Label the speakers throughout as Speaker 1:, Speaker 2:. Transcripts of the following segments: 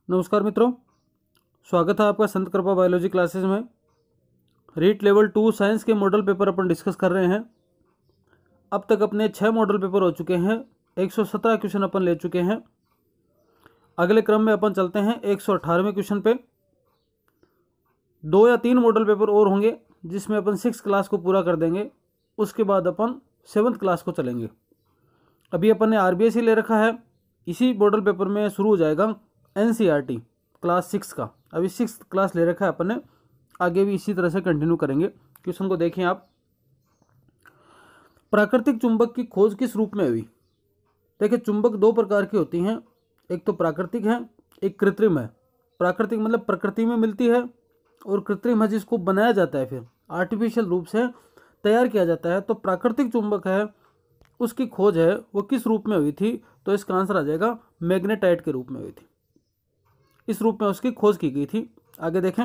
Speaker 1: नमस्कार मित्रों, स्वागत है आपका संत कृपा बायोलॉजी क्लासेस में। रीट लेवल 2 साइंस के मॉडल पेपर अपन डिस्कस कर रहे हैं। अब तक अपने 6 मॉडल पेपर हो चुके हैं, 117 क्वेश्चन अपन ले चुके हैं। अगले क्रम में अपन चलते हैं 118वें क्वेश्चन पे। 2 या 3 मॉडल पेपर और होंगे जिसमें अपन 6 क्लास को पूरा कर देंगे। उसके बाद अपन 7th क्लास को चलेंगे। अभी अपन ने RBSE ले रखा है, इसी मॉडल पेपर में शुरू हो जाएगा NCERT क्लास 6 का। अभी 6th क्लास ले रखा है अपन ने, आगे भी इसी तरह से कंटिन्यू करेंगे। क्वेश्चन को देखें आप। प्राकृतिक चुंबक की खोज किस रूप में हुई? देखिए, चुंबक 2 प्रकार की होती हैं, एक तो प्राकृतिक है, एक कृत्रिम है। प्राकृतिक मतलब प्रकृति में मिलती है, और कृत्रिम है जिसको बनाया जाता है, फिर आर्टिफिशियल रूप से तैयार किया जाता है। तो प्राकृतिक चुंबक है, उसकी खोज है वो किस रूप में हुई थी? तो इसका आंसर आ जाएगा मैग्नेटाइट के रूप में हुई थी। इस रूप में उसकी खोज की गई थी। आगे देखें,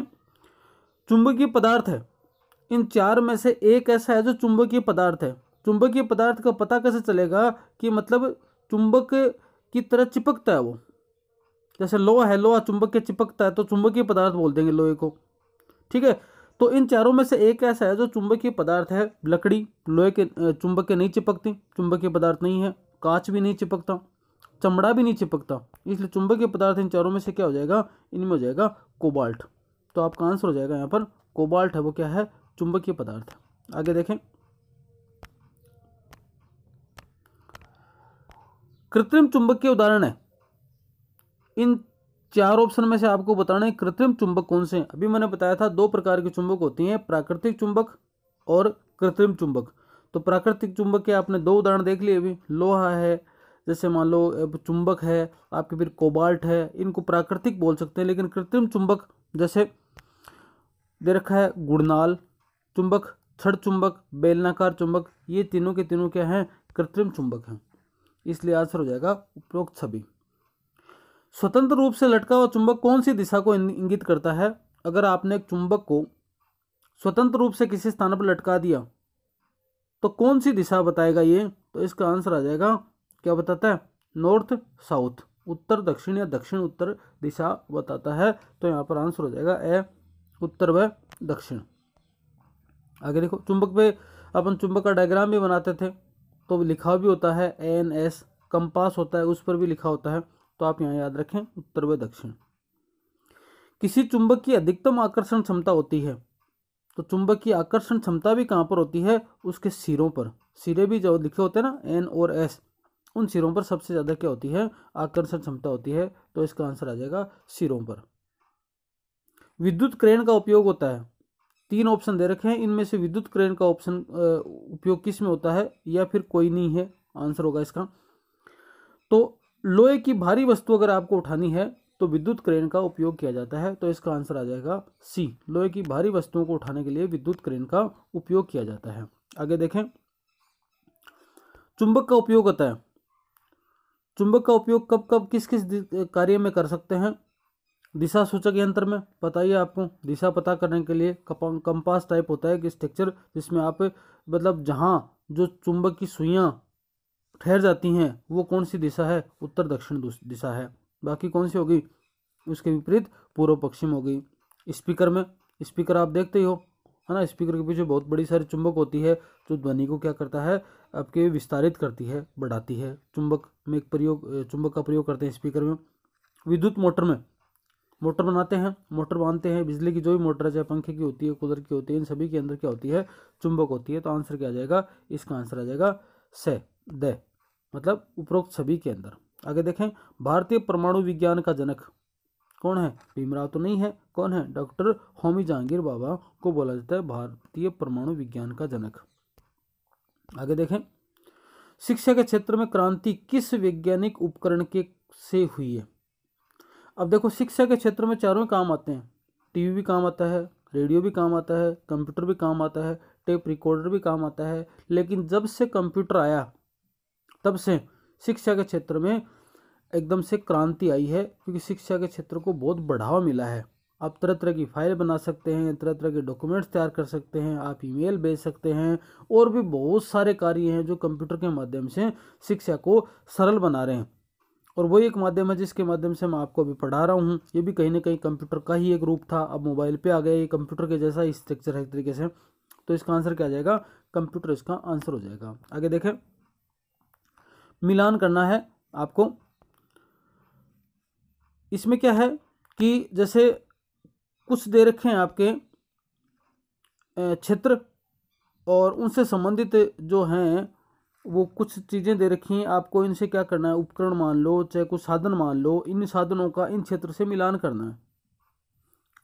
Speaker 1: चुंबकीय पदार्थ है, इन 4 में से एक ऐसा है जो चुंबकीय पदार्थ है। चुंबकीय पदार्थ का पता कैसे चलेगा कि मतलब चुंबक की तरह चिपकता है वो? जैसे लोहा है, लोहा चुंबक के चिपकता है तो चुंबकीय पदार्थ बोल देंगे लोहे को, ठीक है। तो इन चारों में से एक ऐसा है जो चुंबकीय पदार्थ है। लकड़ी लोहे के चुंबक के नहीं चिपकती, चुंबकीय पदार्थ नहीं है। कांच भी नहीं चिपकता, चमड़ा भी नहीं चिपकता, इसलिए चुंबकीय पदार्थ इन चारों में से क्या हो जाएगा? इनमें हो जाएगा कोबाल्ट। तो आपका आंसर हो जाएगा यहाँ पर कोबाल्ट है, वो क्या है? चुंबकीय पदार्थ। आगे देखें, कृत्रिम चुंबक के उदाहरण है। इन 4 ऑप्शन में से आपको बताना है कृत्रिम चुंबक कौन से हैं। अभी मैंने बताया था 2 प्रकार के चुंबक होती हैं, प्राकृतिक चुंबक और कृत्रिम चुंबक। तो प्राकृतिक चुंबक के आपने 2 उदाहरण देख लिए। अभी लोहा है, जैसे मान लो चुंबक है आपके, फिर कोबाल्ट है, इनको प्राकृतिक बोल सकते हैं। लेकिन कृत्रिम चुंबक जैसे दे रखा है गुड़नाल चुंबक, छड़ चुंबक, बेलनाकार चुंबक, ये तीनों के तीनों क्या हैं? कृत्रिम चुंबक हैं। इसलिए आंसर हो जाएगा उपरोक्त सभी। स्वतंत्र रूप से लटका हुआ चुंबक कौन सी दिशा को इंगित करता है? अगर आपने एक चुंबक को स्वतंत्र रूप से किसी स्थान पर लटका दिया तो कौन सी दिशा बताएगा ये? तो इसका आंसर आ जाएगा, क्या बताता है? नॉर्थ साउथ, उत्तर दक्षिण या दक्षिण उत्तर दिशा बताता है। तो यहाँ पर आंसर हो जाएगा ए, उत्तर व दक्षिण। आगे देखो, चुंबक पे अपन चुंबक का डायग्राम भी बनाते थे, तो लिखा भी होता है NS। कंपास होता है, उस पर भी लिखा होता है। तो आप यहाँ याद रखें उत्तर व दक्षिण। किसी चुंबक की अधिकतम आकर्षण क्षमता होती है, तो चुंबक की आकर्षण क्षमता भी कहाँ पर होती है? उसके सिरों पर। सिरे भी जो लिखे होते हैं ना, N और S, उन सिरों पर सबसे ज़्यादा क्या होती है? आकर्षण क्षमता होती है। तो इसका आंसर आ जाएगा सिरों पर। विद्युत क्रेन का उपयोग होता है। 3 ऑप्शन दे रखे हैं, इनमें से विद्युत क्रेन का ऑप्शन उपयोग किस में होता है, या फिर कोई नहीं है? आंसर होगा इसका, तो लोहे की भारी वस्तु अगर आपको उठानी है तो विद्युत क्रेन का उपयोग किया जाता है। तो इसका आंसर आ जाएगा C, लोहे की भारी वस्तुओं को उठाने के लिए विद्युत क्रेन का उपयोग किया जाता है। आगे देखें, चुंबक का उपयोग होता है। चुंबक का उपयोग कब कब किस किस कार्य में कर सकते हैं? दिशा सूचक यंत्र में, बताइए आपको दिशा पता करने के लिए कंपास टाइप होता है कि स्ट्रक्चर, जिसमें आप मतलब जहां जो चुंबक की सुइयां ठहर जाती हैं वो कौन सी दिशा है? उत्तर दक्षिण दिशा है। बाकी कौन सी होगी? उसके विपरीत पूर्व पश्चिम हो गई। स्पीकर में, स्पीकर आप देखते ही हो, है ना, स्पीकर के पीछे बहुत बड़ी सारी चुंबक होती है जो ध्वनि को क्या करता है? आपके विस्तारित करती है, बढ़ाती है। चुंबक में एक प्रयोग, चुंबक का प्रयोग करते हैं स्पीकर में। विद्युत मोटर में, मोटर बनाते हैं, मोटर बांधते हैं, बिजली की जो भी मोटर है, चाहे पंखे की होती है, कूलर की होती है, इन सभी के अंदर क्या होती है? चुंबक होती है। तो आंसर क्या आ जाएगा? इसका आंसर आ जाएगा से द, मतलब उपरोक्त सभी के अंदर। आगे देखें, भारतीय परमाणु विज्ञान का जनक कौन है? भीमराव तो नहीं है, कौन है? डॉक्टर होमी जहांगीर बाबा को बोला जाता है भारतीय परमाणु विज्ञान का जनक। आगे देखें, शिक्षा के क्षेत्र में क्रांति किस वैज्ञानिक उपकरण के से हुई है? अब देखो, शिक्षा के क्षेत्र में चारों काम आते हैं। टीवी भी काम आता है, रेडियो भी काम आता है, कंप्यूटर भी काम आता है, टेप रिकॉर्डर भी काम आता है। लेकिन जब से कंप्यूटर आया तब से शिक्षा के क्षेत्र में एकदम से क्रांति आई है, क्योंकि शिक्षा के क्षेत्र को बहुत बढ़ावा मिला है। आप तरह तरह की फाइल बना सकते हैं, तरह तरह के डॉक्यूमेंट्स तैयार कर सकते हैं, आप ईमेल भेज सकते हैं, और भी बहुत सारे कार्य हैं जो कंप्यूटर के माध्यम से शिक्षा को सरल बना रहे हैं। और वही एक माध्यम है जिसके माध्यम से मैं आपको अभी पढ़ा रहा हूँ। ये भी कहीं ना कहीं कंप्यूटर का ही एक रूप था, अब मोबाइल पे आ गया, ये कंप्यूटर के जैसा ही स्ट्रक्चर है एक तरीके से। तो इसका आंसर क्या आ जाएगा, कंप्यूटर इसका आंसर हो जाएगा। आगे देखें, मिलान करना है आपको। इसमें क्या है कि जैसे कुछ दे रखे हैं आपके क्षेत्र, और उनसे संबंधित जो हैं वो कुछ चीज़ें दे रखी हैं आपको। इनसे क्या करना है, उपकरण मान लो, चाहे कुछ साधन मान लो, इन साधनों का इन क्षेत्र से मिलान करना है।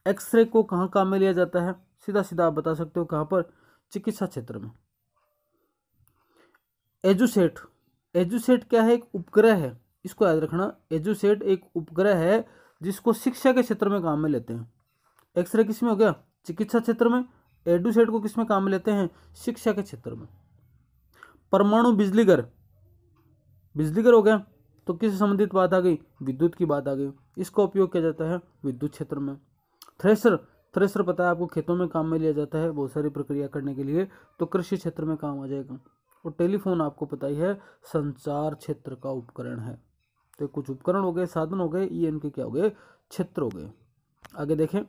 Speaker 1: एक्सरे को कहाँ काम में लिया जाता है, सीधा सीधा आप बता सकते हो कहाँ पर, चिकित्सा क्षेत्र में। एजुसेट, एजुसेट क्या है, एक उपग्रह है, इसको याद रखना। एजुसेट एक उपग्रह है जिसको शिक्षा के क्षेत्र में काम में लेते हैं। एक्सरे किस में हो गया, चिकित्सा क्षेत्र में। एडुसेट को किस में काम में लेते हैं, शिक्षा के क्षेत्र में। परमाणु बिजलीघर, बिजलीघर हो गया तो किससे संबंधित बात आ गई, विद्युत की बात आ गई। इसका उपयोग किया जाता है विद्युत क्षेत्र में। थ्रेसर, थ्रेसर पता है आपको, खेतों में काम में लिया जाता है बहुत सारी प्रक्रिया करने के लिए, तो कृषि क्षेत्र में काम आ जाएगा। और टेलीफोन आपको पता ही है, संचार क्षेत्र का उपकरण है। तो कुछ उपकरण हो गए, साधन हो गए, ये इनके क्या हो गए, क्षेत्र हो गए। आगे देखें,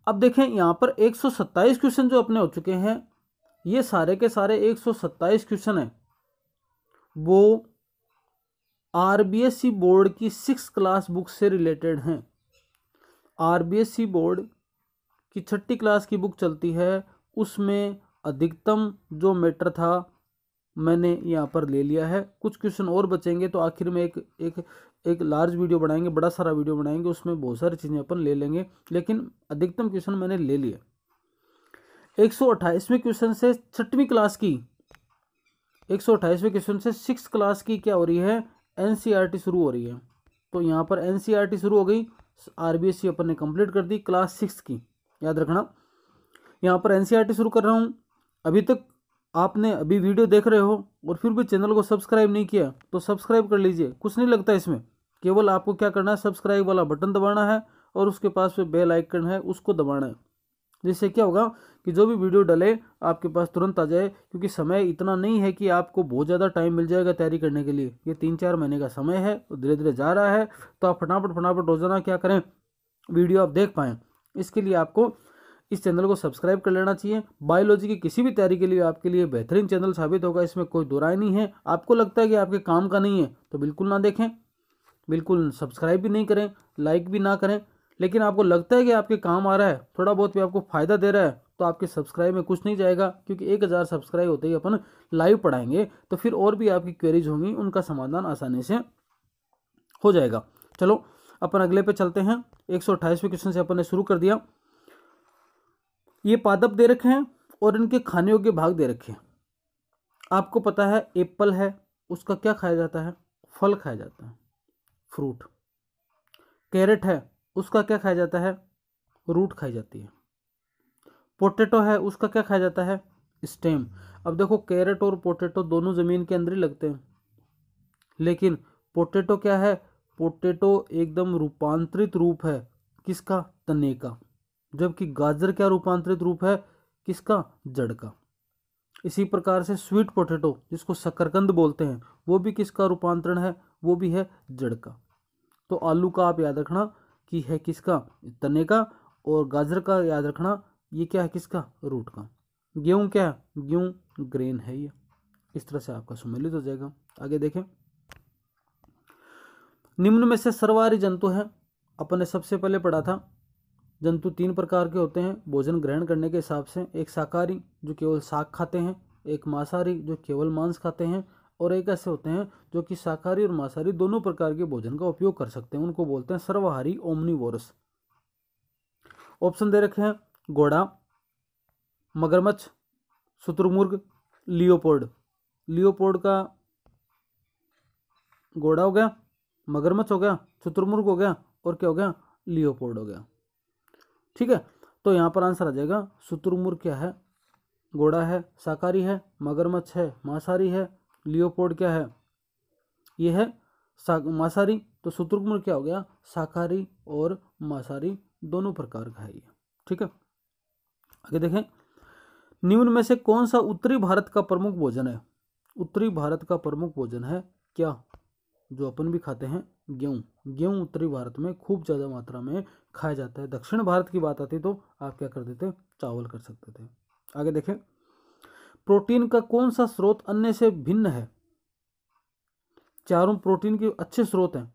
Speaker 1: अब देखें यहाँ पर 127 क्वेश्चन जो अपने हो चुके हैं, ये सारे के सारे 127 क्वेश्चन है वो आरबीएसई बोर्ड की 6th क्लास बुक से रिलेटेड हैं। आरबीएसई बोर्ड की 6ठी क्लास की बुक चलती है, उसमें अधिकतम जो मैटर था मैंने यहाँ पर ले लिया है। कुछ क्वेश्चन और बचेंगे तो आखिर में एक लार्ज वीडियो बनाएंगे, बड़ा सारा वीडियो बनाएंगे, उसमें बहुत सारी चीज़ें अपन ले लेंगे, लेकिन अधिकतम क्वेश्चन मैंने ले लिए। 128वें क्वेश्चन से 6वीं क्लास की, 128वें क्वेश्चन से 6th क्लास की क्या हो रही है, एनसीईआरटी शुरू हो रही है। तो यहाँ पर एनसीईआरटी शुरू हो गई, आरबीएसई अपन ने कंप्लीट कर दी क्लास 6 की, याद रखना। यहाँ पर एनसीईआरटी शुरू कर रहा हूँ। अभी तक आपने अभी वीडियो देख रहे हो और फिर भी चैनल को सब्सक्राइब नहीं किया तो सब्सक्राइब कर लीजिए, कुछ नहीं लगता इसमें, केवल आपको क्या करना है, सब्सक्राइब वाला बटन दबाना है और उसके पास में बेल आइकन है उसको दबाना है। जिससे क्या होगा कि जो भी वीडियो डले आपके पास तुरंत आ जाए, क्योंकि समय इतना नहीं है कि आपको बहुत ज़्यादा टाइम मिल जाएगा तैयारी करने के लिए। ये 3-4 महीने का समय है, तो धीरे धीरे जा रहा है, तो आप फटाफट रोजाना क्या करें, वीडियो आप देख पाएँ। इसके लिए आपको इस चैनल को सब्सक्राइब कर लेना चाहिए। बायोलॉजी की किसी भी तैयारी के लिए आपके लिए बेहतरीन चैनल साबित होगा, इसमें कोई दो राय नहीं है। आपको लगता है कि आपके काम का नहीं है तो बिल्कुल ना देखें, बिल्कुल सब्सक्राइब भी नहीं करें, लाइक भी ना करें। लेकिन आपको लगता है कि आपके काम आ रहा है, थोड़ा बहुत भी आपको फायदा दे रहा है, तो आपके सब्सक्राइब में कुछ नहीं जाएगा, क्योंकि 1000 सब्सक्राइब होते ही अपन लाइव पढ़ाएंगे, तो फिर और भी आपकी क्वेरीज होंगी, उनका समाधान आसानी से हो जाएगा। चलो अपन अगले पे चलते हैं। 128वें क्वेश्चन से अपन ने शुरू कर दिया। ये पादप दे रखे हैं और इनके खाने योग्य भाग दे रखे हैं। आपको पता है एप्पल है, उसका क्या खाया जाता है, फल खाया जाता है, फ्रूट। कैरेट है, उसका क्या खाया जाता है, रूट खाई जाती है। पोटैटो है, उसका क्या खाया जाता है, स्टेम। अब देखो कैरेट और पोटैटो दोनों जमीन के अंदर ही लगते हैं, लेकिन पोटैटो क्या है, पोटैटो एकदम रूपांतरित रूप है किसका, तने का। जबकि गाजर क्या रूपांतरित रूप है, किसका, जड़ का। इसी प्रकार से स्वीट पोटैटो जिसको शकरकंद बोलते हैं, वो भी किसका रूपांतरण है, वो भी है जड़ का। तो आलू का आप याद रखना कि है किसका, तने का, और गाजर का याद रखना ये क्या है, किसका, रूट का। गेहूं क्या है, गेहूं ग्रेन है ये। इस तरह से आपका सम्मिलित हो जाएगा। आगे देखें, निम्न में से सर्वाहारी जंतु है, अपन ने सबसे पहले पढ़ा था। जंतु 3 प्रकार के होते हैं भोजन ग्रहण करने के हिसाब से, एक शाकाहारी जो केवल शाक खाते हैं, एक मांसाहारी जो केवल मांस खाते हैं, और एक ऐसे होते हैं जो कि शाकाहारी और मांसाहारी दोनों प्रकार के भोजन का उपयोग कर सकते हैं, उनको बोलते हैं सर्वाहारी, ओमनीवोरस। ऑप्शन दे रखे हैं, घोड़ा, मगरमच्छ, शुतुरमुर्ग, लियोपोर्ड। लियोपोर्ड का घोड़ा हो गया, मगरमच्छ हो गया, शुतुरमुर्ग हो गया, और क्या हो गया, लियोपोर्ड हो गया। ठीक है, तो यहाँ पर आंसर आ जाएगा शुतुरमुर्ग क्या है, घोड़ा है, शाकाहारी है, मगरमच्छ है, मांसाहारी है, लियोपोर्ड क्या है, ये है मांसाहारी। तो शुतुरमुर्ग क्या हो गया, शाकाहारी और मांसाहारी दोनों प्रकार का है ये। ठीक है, आगे देखें, निम्न में से कौन सा उत्तरी भारत का प्रमुख भोजन है। उत्तरी भारत का प्रमुख भोजन है क्या, जो अपन भी खाते हैं गेहूँ, गेहूँ उत्तरी भारत में खूब ज़्यादा मात्रा में खाया जाता है। दक्षिण भारत की बात आती तो आप क्या कर देते, चावल कर सकते थे। आगे देखें, प्रोटीन का कौन सा स्रोत अन्य से भिन्न है? चारों प्रोटीन के अच्छे स्रोत हैं,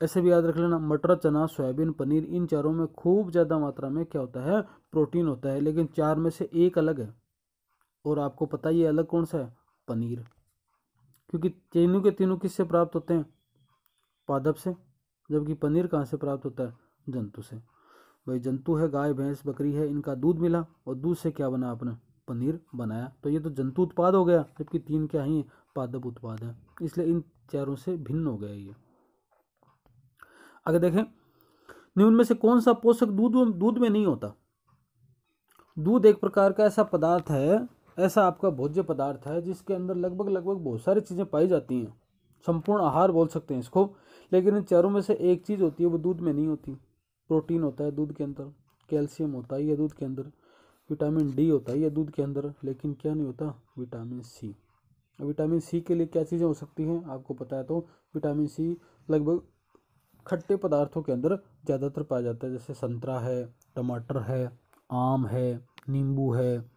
Speaker 1: ऐसे भी याद रख लेना। मटर, चना, सोयाबीन, पनीर, इन चारों में खूब ज़्यादा मात्रा में क्या होता है, प्रोटीन होता है। लेकिन चार में से एक अलग है, और आपको पता ही है अलग कौन सा है, पनीर। क्योंकि तीनों के तीनों किससे प्राप्त होते हैं, पादप से, जबकि पनीर कहाँ से प्राप्त होता है, जंतु से। भाई जंतु है, गाय भैंस बकरी है, इनका दूध मिला और दूध से क्या बना, आपने पनीर बनाया, तो ये तो जंतु उत्पाद हो गया, जबकि तीन क्या ही पादप उत्पाद है, इसलिए इन चारों से भिन्न हो गया ये। आगे देखें, निम्न में से कौन सा पोषक दूध में नहीं होता? दूध एक प्रकार का ऐसा पदार्थ है, ऐसा आपका भोज्य पदार्थ है जिसके अंदर लगभग बहुत सारी चीज़ें पाई जाती हैं, संपूर्ण आहार बोल सकते हैं इसको। लेकिन इन चारों में से एक चीज़ होती है, वो दूध में नहीं होती। प्रोटीन होता है दूध के अंदर, कैल्शियम होता है ये दूध के अंदर, विटामिन डी होता है ये दूध के अंदर, लेकिन क्या नहीं होता, विटामिन सी। विटामिन सी के लिए क्या चीज़ें हो सकती हैं, आपको पता है तो विटामिन सी लगभग खट्टे पदार्थों के अंदर ज़्यादातर पाया जाता है, जैसे संतरा है, टमाटर है, आम है, नींबू है,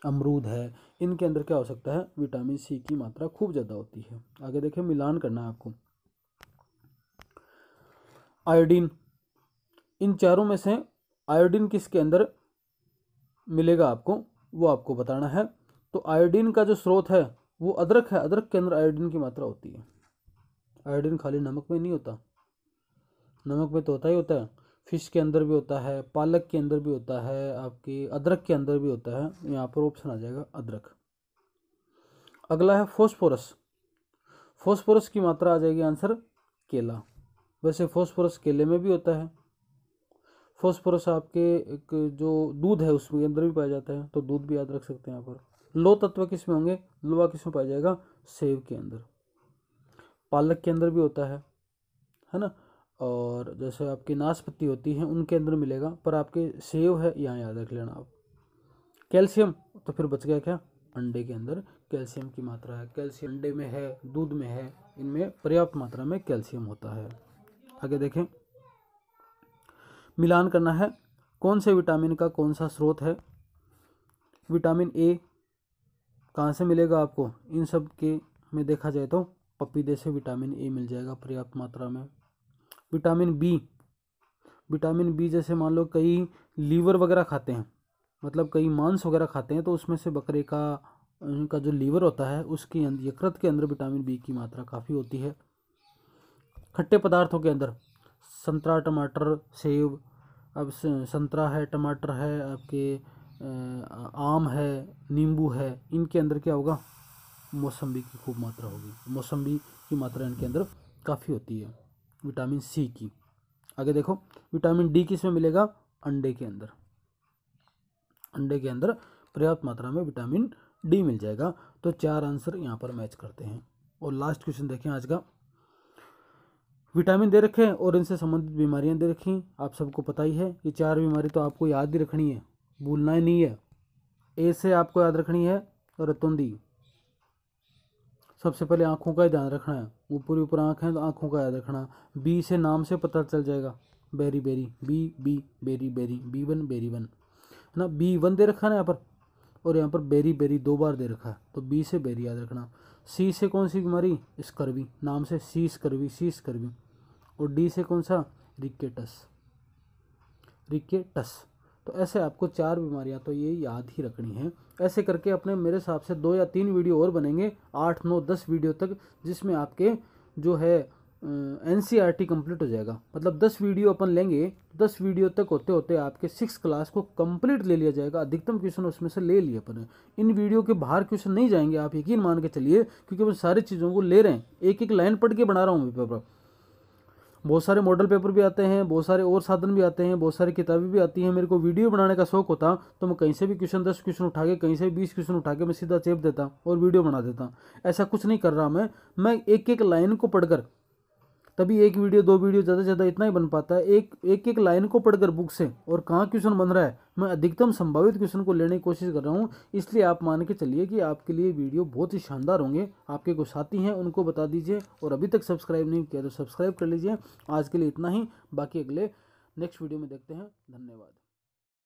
Speaker 1: अमरूद है, इनके अंदर क्या हो सकता है, विटामिन सी की मात्रा खूब ज़्यादा होती है। आगे देखें, मिलान करना है आपको। आयोडीन, इन चारों में से आयोडीन किसके अंदर मिलेगा आपको, वो आपको बताना है। तो आयोडीन का जो स्रोत है वो अदरक है, अदरक के अंदर आयोडीन की मात्रा होती है। आयोडीन खाली नमक में नहीं होता, नमक में तो होता ही होता है, फिश के अंदर भी होता है, पालक के अंदर भी होता है, आपके अदरक के अंदर भी होता है। यहाँ पर ऑप्शन आ जाएगा अदरक। अगला है फॉस्फोरस, फॉस्फोरस की मात्रा आ जाएगी आंसर केला। वैसे फॉस्फोरस केले में भी होता है। फॉस्फोरस आपके एक जो दूध है उसके अंदर भी पाया जाता है, तो दूध भी याद रख सकते हैं यहाँ पर। लो तत्व किस में होंगे, लोहा किस में पाया जाएगा, सेब के अंदर। पालक के अंदर भी होता है ना, और जैसे आपकी नाशपाती होती है उनके अंदर मिलेगा, पर आपके सेब है यहाँ याद रख लेना आप। कैल्शियम तो फिर बच गया क्या, अंडे के अंदर कैल्शियम की मात्रा है, कैल्शियम अंडे में है, दूध में है, इनमें पर्याप्त मात्रा में कैल्शियम होता है। आगे देखें, मिलान करना है, कौन से विटामिन का कौन सा स्रोत है। विटामिन ए कहाँ से मिलेगा आपको, इन सब के में देखा जाए तो पपीते से विटामिन ए मिल जाएगा पर्याप्त मात्रा में। विटामिन बी, विटामिन बी जैसे मान लो कई लीवर वगैरह खाते हैं, मतलब कई मांस वगैरह खाते हैं, तो उसमें से बकरे का उनका जो लीवर होता है उसकी यकृत के अंदर विटामिन बी की मात्रा काफ़ी होती है। खट्टे पदार्थों के अंदर संतरा, टमाटर, सेब, अब संतरा है, टमाटर है, आपके आम है, नींबू है, इनके अंदर क्या होगा, मौसम्बी की खूब मात्रा होगी। मौसम्बी की मात्रा इनके अंदर काफ़ी होती है विटामिन सी की। आगे देखो, विटामिन डी किस में मिलेगा, अंडे के अंदर। अंडे के अंदर पर्याप्त मात्रा में विटामिन डी मिल जाएगा। तो चार आंसर यहाँ पर मैच करते हैं। और लास्ट क्वेश्चन देखें आज का, विटामिन दे रखे हैं और इनसे संबंधित बीमारियां दे रखी हैं। आप सबको पता ही है, ये चार बीमारी तो आपको याद ही रखनी है, भूलना ही नहीं है। ए से आपको याद रखनी है रतौंधी, सबसे पहले आंखों का ही ध्यान रखना है, ऊपर ऊपर आँख है तो आंखों का याद रखना। बी से नाम से पता चल जाएगा, beriberi, B beriberi, B1 berry 1 है ना, B1 दे रखा है ना यहाँ पर, और यहाँ पर बेरी बेरी 2 बार दे रखा है, तो बी से बेरी याद रखना। सी से कौन सी बीमारी, स्कर्वी, नाम से सी स्कर्वी। और डी से कौन सा, रिकेटस। तो ऐसे आपको चार बीमारियां तो ये याद ही रखनी है। ऐसे करके अपने मेरे हिसाब से 2 या 3 वीडियो और बनेंगे, 8, 9, 10 वीडियो तक, जिसमें आपके जो है NCERT कंप्लीट हो जाएगा। मतलब 10 वीडियो अपन लेंगे, 10 वीडियो तक होते होते आपके 6 क्लास को कंप्लीट ले लिया जाएगा। अधिकतम क्वेश्चन उसमें से ले लिए अपन। इन वीडियो के बाहर क्वेश्चन नहीं जाएंगे, आप यकीन मान के चलिए, क्योंकि अपन सारी चीज़ों को ले रहे हैं, एक एक लाइन पढ़ के बना रहा हूँ पेपर। बहुत सारे मॉडल पेपर भी आते हैं, बहुत सारे और साधन भी आते हैं, बहुत सारी किताबें भी आती हैं। मेरे को वीडियो बनाने का शौक होता तो मैं कहीं से भी क्वेश्चन 10 क्वेश्चन उठा के, कहीं से 20 क्वेश्चन उठा के मैं सीधा चेप देता और वीडियो बना देता। ऐसा कुछ नहीं कर रहा मैं एक एक लाइन को पढ़कर तभी एक वीडियो 2 वीडियो ज़्यादा से ज़्यादा इतना ही बन पाता है। एक लाइन को पढ़कर बुक से और कहाँ क्वेश्चन बन रहा है, मैं अधिकतम संभावित क्वेश्चन को लेने की कोशिश कर रहा हूँ। इसलिए आप मान के चलिए कि आपके लिए वीडियो बहुत ही शानदार होंगे। आपके कोई साथी हैं उनको बता दीजिए, और अभी तक सब्सक्राइब नहीं किया तो सब्सक्राइब कर लीजिए। आज के लिए इतना ही, बाकी अगले नेक्स्ट वीडियो में देखते हैं। धन्यवाद।